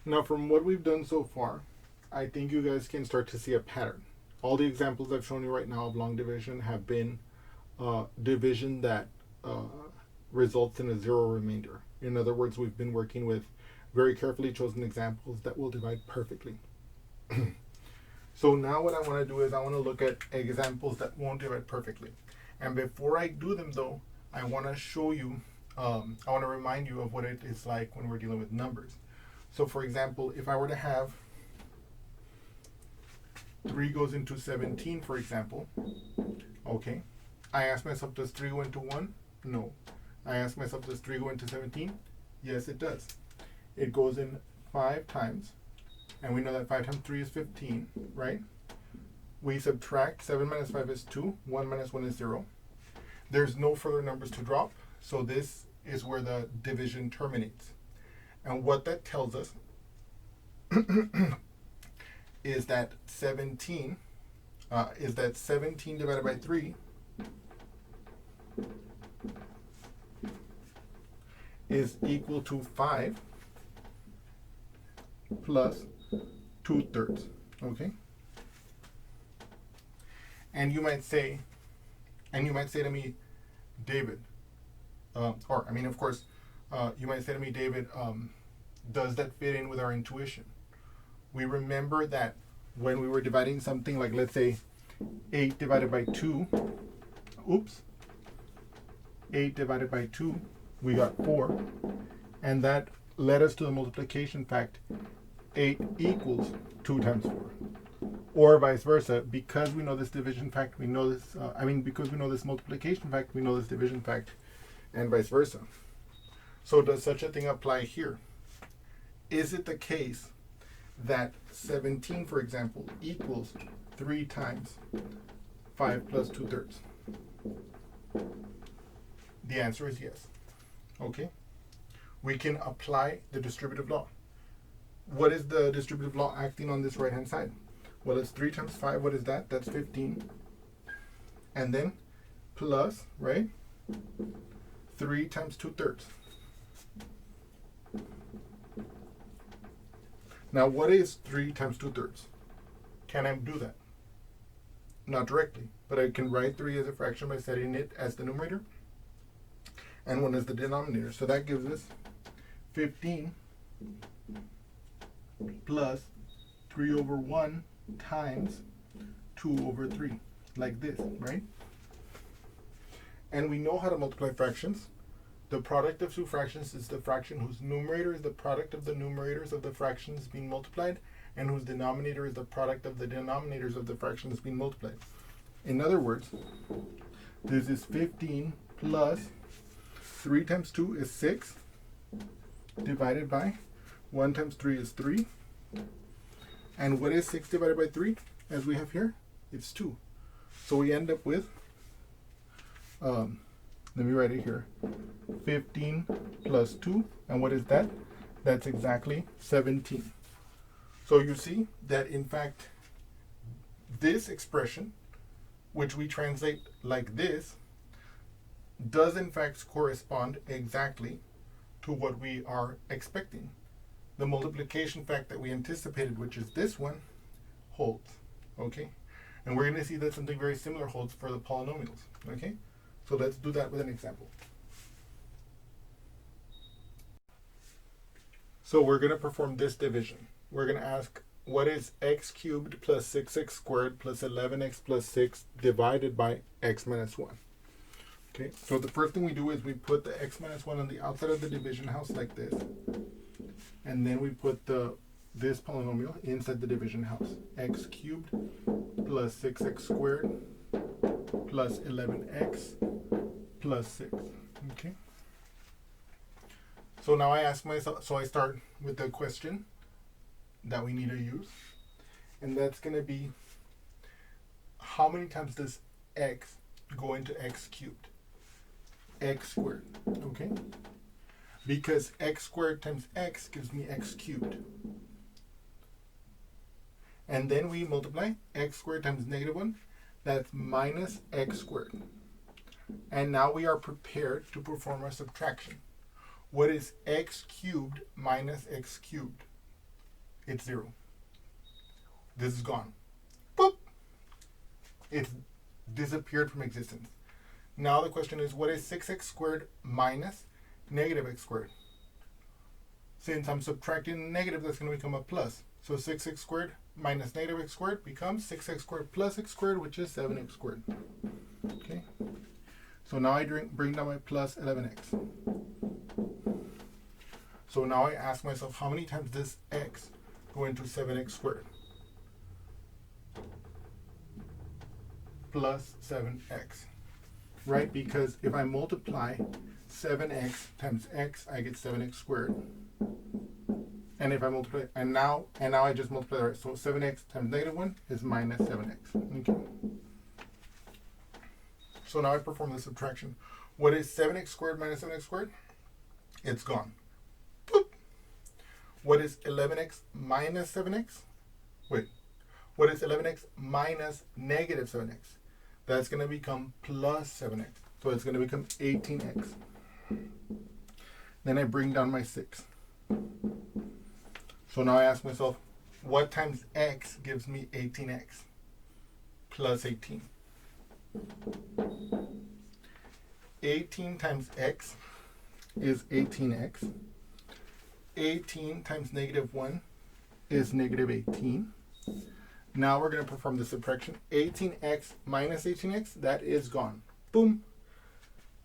Now, from what we've done so far, I think you guys can start to see a pattern. All the examples I've shown you right now of long division have been division that results in a zero remainder. In other words, we've been working with very carefully chosen examples that will divide perfectly. So now what I want to do is I want to look at examples that won't divide perfectly. And before I do them though, I want to show you, I want to remind you of what it is like when we're dealing with numbers. So for example, if I were to have 3 goes into 17, for example, okay, I ask myself, does 3 go into 1? No. I ask myself, does 3 go into 17? Yes, it does. It goes in 5 times, and we know that 5 times 3 is 15, right? We subtract, 7 minus 5 is 2, 1 minus 1 is 0. There's no further numbers to drop, so this is where the division terminates. And what that tells us is that 17 divided by 3 is equal to 5 plus 2/3. Okay? And you might say to me, David, of course, you might say to me, David, does that fit in with our intuition? We remember that when we were dividing something like, let's say, 8 divided by 2, 8 divided by 2, we got 4, and that led us to the multiplication fact, 8 equals 2 times 4. Or vice versa, because we know this division fact, we know this, because we know this multiplication fact, we know this division fact, and vice versa. So does such a thing apply here? Is it the case that 17, for example, equals 3 times 5 plus 2/3? The answer is yes. Okay? We can apply the distributive law. What is the distributive law acting on this right-hand side? Well, it's 3 times 5. What is that? That's 15. And then plus, right? 3 times 2/3. Now, what is 3 times 2/3? Can I do that? Not directly, but I can write 3 as a fraction by setting it as the numerator and 1 as the denominator. So that gives us 15 plus 3 over 1 times 2 over 3, like this, right? And we know how to multiply fractions. The product of two fractions is the fraction whose numerator is the product of the numerators of the fractions being multiplied, and whose denominator is the product of the denominators of the fractions being multiplied. In other words, this is 15 plus 3 times 2 is 6, divided by 1 times 3 is 3. And what is 6 divided by 3, as we have here? It's 2. So we end up with, let me write it here, 15 plus 2. And what is that? That's exactly 17. So you see that, in fact, this expression, which we translate like this, does in fact correspond exactly to what we are expecting. The multiplication fact that we anticipated, which is this one, holds. Okay? And we're going to see that something very similar holds for the polynomials. Okay? So let's do that with an example. So we're going to perform this division. We're going to ask, what is x cubed plus 6x squared plus 11x plus 6 divided by x minus 1? Okay, so the first thing we do is we put the x minus 1 on the outside of the division house like this. And then we put this polynomial inside the division house. X cubed plus 6x squared plus 11x plus 6. Okay. So now I ask myself, so I start with the question that we need to use. And that's going to be, how many times does x go into x cubed? X squared. Okay. Because x squared times x gives me x cubed. And then we multiply x squared times negative 1. That's minus x squared. And now we are prepared to perform our subtraction. What is x cubed minus x cubed? it's 0. This is gone. Boop! It's disappeared from existence. Now the question is, what is 6x squared minus negative x squared? Since I'm subtracting a negative, that's going to become a plus. So 6x squared minus negative x squared becomes 6x squared plus x squared, which is 7x squared. Okay. So now I bring down my plus 11x. So now I ask myself, how many times does x go into 7x squared? Plus 7x. Right? Because if I multiply 7x times x, I get 7x squared. And if I multiply, and now I just multiply the rest. So 7x times negative 1 is minus 7x. Okay. So now I perform the subtraction. What is 7x squared minus 7x squared? It's gone. Boop. What is 11x minus 7x? Wait. What is 11x minus negative 7x? That's going to become plus 7x. So it's going to become 18x. Then I bring down my 6. So now I ask myself, what times x gives me 18x? Plus 18. 18 times x is 18x. 18 times negative 1 is negative 18. Now we're going to perform the subtraction. 18x minus 18x, that is gone. Boom.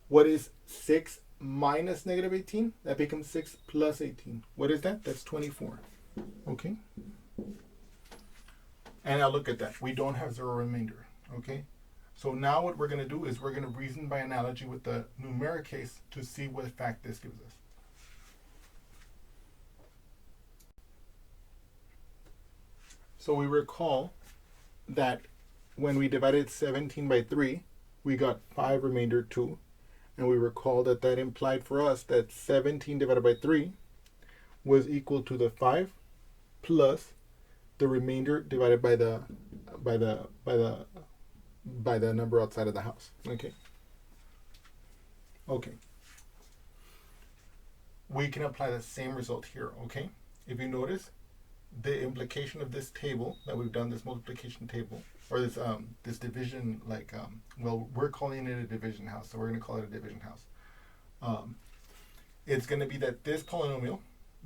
What is 6 minus negative 18? That becomes 6 plus 18. What is that? That's 24. Okay. And now look at that. We don't have zero remainder. Okay. So now what we're going to do is we're going to reason by analogy with the numeric case to see what fact this gives us. So we recall that when we divided 17 by 3, we got 5 remainder 2. And we recall that that implied for us that 17 divided by 3 was equal to the 5 plus the remainder divided by the number outside of the house. Okay. Okay. We can apply the same result here. Okay. If you notice, the implication of this table that we've done, this multiplication table, or this division, well, we're calling it a division house, so we're going to call it a division house. It's going to be that this polynomial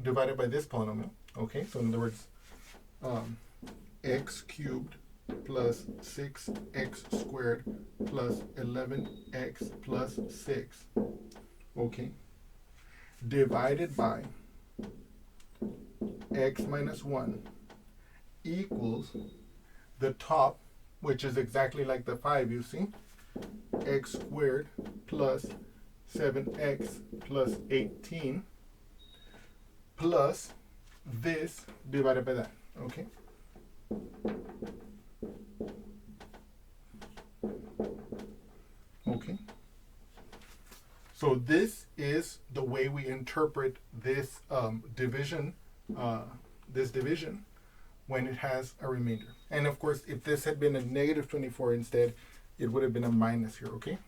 divided by this polynomial. Okay, so in other words, x cubed plus 6x squared plus 11x plus 6. Okay, divided by x minus 1 equals the top, which is exactly like the 5, you see, x squared plus 7x plus 18 plus this divided by that. Okay. Okay. So this is the way we interpret this division when it has a remainder. And of course, if this had been a negative 24 instead, it would have been a minus here, okay?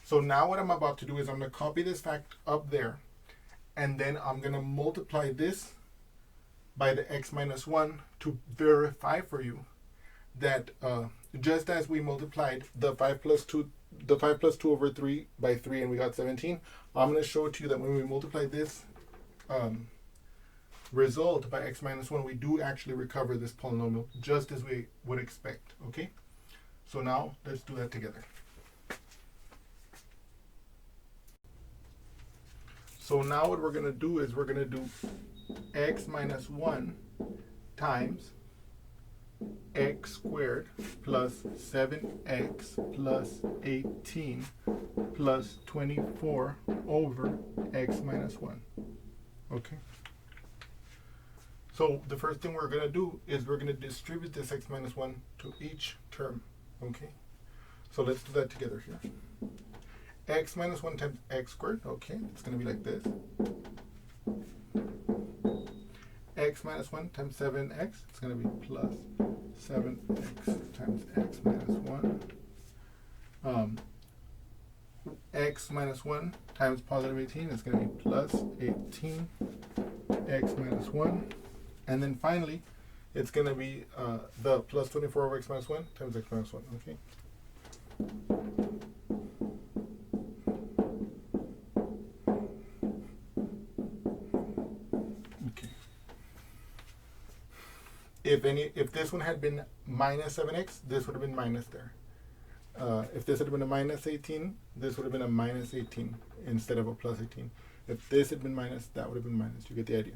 So now what I'm about to do is I'm going to copy this fact up there, and then I'm going to multiply this by the x minus 1 to verify for you that just as we multiplied the 5 plus 2 over 3 by 3 and we got 17, I'm going to show it to you that when we multiply this result by x minus 1, we do actually recover this polynomial just as we would expect. Okay, so now let's do that together. So now what we're going to do is we're going to do x minus 1 times x squared plus 7x plus 18 plus 24 over x minus 1. Okay. So the first thing we're going to do is we're going to distribute this x minus 1 to each term. Okay. So let's do that together here. X minus 1 times x squared. Okay. It's going to be like this. X minus 1 times 7x. It's going to be plus 7x times x minus 1. X minus 1 times positive 18 is going to be plus 18 x minus 1. And then finally, it's going to be the plus 24 over x minus 1 times x minus 1, okay? Okay. If this one had been minus 7x, this would have been minus there. If this had been a minus 18, this would have been a minus 18 instead of a plus 18. If this had been minus, that would have been minus. You get the idea.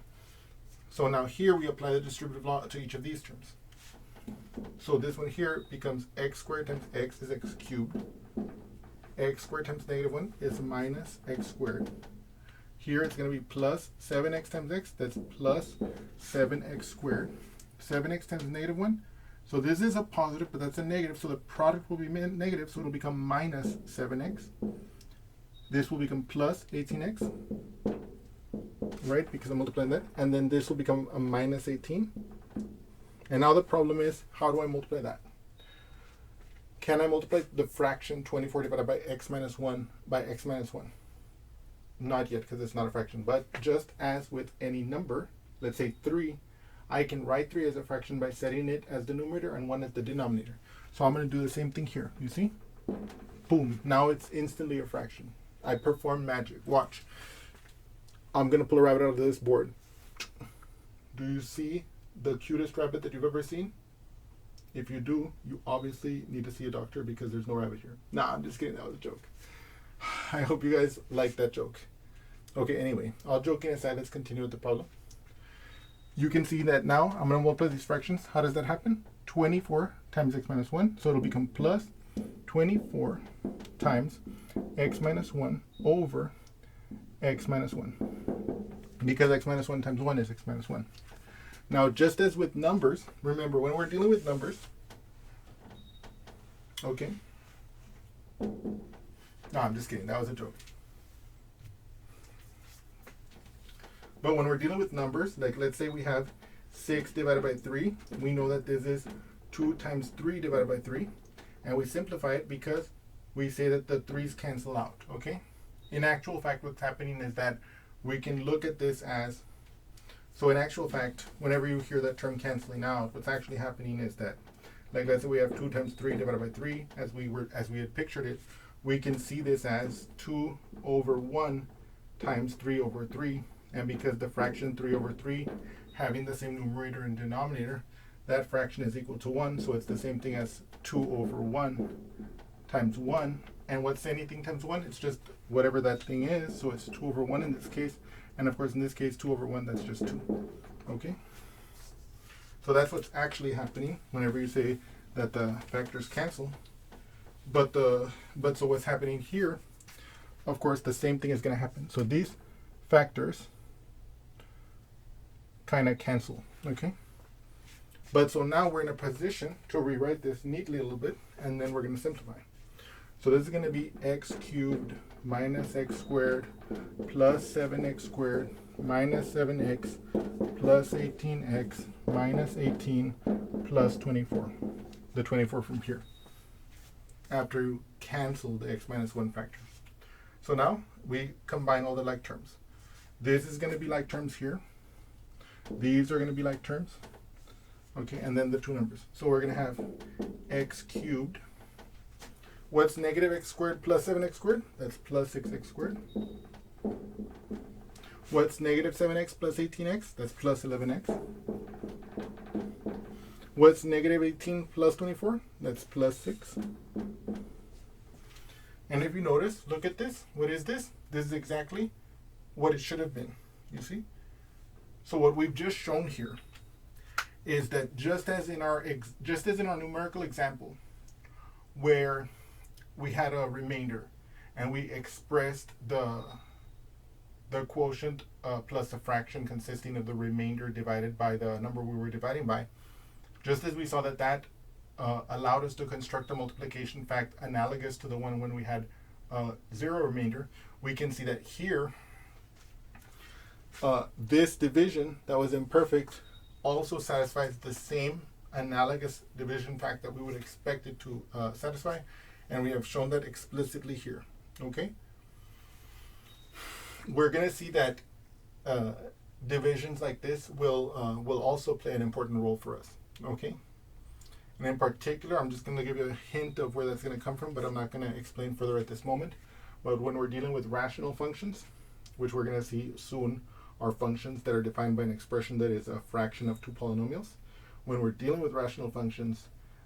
So now here we apply the distributive law to each of these terms. So this one here becomes x squared times x is x cubed. X squared times negative 1 is minus x squared. Here it's going to be plus 7x times x. That's plus 7x squared. 7x times negative 1. So this is a positive, but that's a negative. So the product will be negative. So it'll become minus 7x. This will become plus 18x. Right? Because I'm multiplying that. And then this will become a minus 18. And now the problem is, how do I multiply that? Can I multiply the fraction 24 divided by x minus 1 by x minus 1? Not yet, because it's not a fraction. But just as with any number, let's say 3, I can write 3 as a fraction by setting it as the numerator and 1 as the denominator. So I'm going to do the same thing here. You see? Boom. Now it's instantly a fraction. I perform magic. Watch. I'm going to pull a rabbit out of this board. Do you see the cutest rabbit that you've ever seen? If you do, you obviously need to see a doctor because there's no rabbit here. Nah, I'm just kidding. That was a joke. I hope you guys like that joke. Okay, anyway, all joking aside, let's continue with the problem. You can see that now I'm going to multiply these fractions. How does that happen? 24 times x minus 1. So it'll become plus 24 times x minus 1 over x minus 1. Because x minus 1 times 1 is x minus 1. Now, just as with numbers, remember when we're dealing with numbers, okay? No, I'm just kidding. That was a joke. But when we're dealing with numbers, like let's say we have 6 divided by 3, we know that this is 2 times 3 divided by 3. And we simplify it because we say that the 3's cancel out, okay? In actual fact, what's happening is that we can look at this as, so in actual fact, whenever you hear that term canceling out, what's actually happening is that, like let's say we have 2 times 3 divided by 3, as we had pictured it, we can see this as 2 over 1 times 3 over 3. And because the fraction 3 over 3 having the same numerator and denominator, that fraction is equal to 1. So it's the same thing as 2 over 1 times 1. And what's anything times 1? It's just whatever that thing is. So it's 2 over 1 in this case. And of course, in this case, 2 over 1, that's just 2. Okay? So that's what's actually happening whenever you say that the factors cancel. But so what's happening here, of course, the same thing is going to happen. So these factors kind of cancel. Okay? But so now we're in a position to rewrite this neatly a little bit, and then we're going to simplify. So this is going to be x cubed minus x squared plus 7x squared minus 7x plus 18x minus 18 plus 24. The 24 from here. After you cancel the x minus 1 factor. So now we combine all the like terms. This is going to be like terms here. These are going to be like terms. Okay, and then the two numbers. So we're going to have x cubed. What's negative x squared plus 7x squared? That's plus 6x squared. What's negative 7x plus 18x? That's plus 11x. What's negative 18 plus 24? That's plus 6. And if you notice, look at this. What is this? This is exactly what it should have been. You see? So what we've just shown here is that just as in our numerical example, where we had a remainder and we expressed the quotient plus a fraction consisting of the remainder divided by the number we were dividing by, just as we saw that allowed us to construct a multiplication fact analogous to the one when we had zero remainder, we can see that here this division that was imperfect also satisfies the same analogous division fact that we would expect it to satisfy, and we have shown that explicitly here. Okay, we're going to see that divisions like this will also play an important role for us. Okay. And in particular, I'm just going to give you a hint of where that's going to come from, but I'm not going to explain further at this moment. But when we're dealing with rational functions, which we're going to see soon, are functions that are defined by an expression that is a fraction of two polynomials. When we're dealing with rational functions,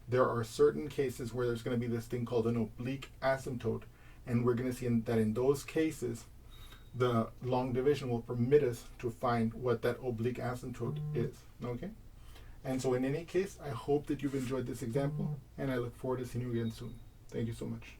there are certain cases where there's going to be this thing called an oblique asymptote, and we're going to see that in those cases, the long division will permit us to find what that oblique asymptote is. Okay? And so in any case, I hope that you've enjoyed this example, and I look forward to seeing you again soon. Thank you so much.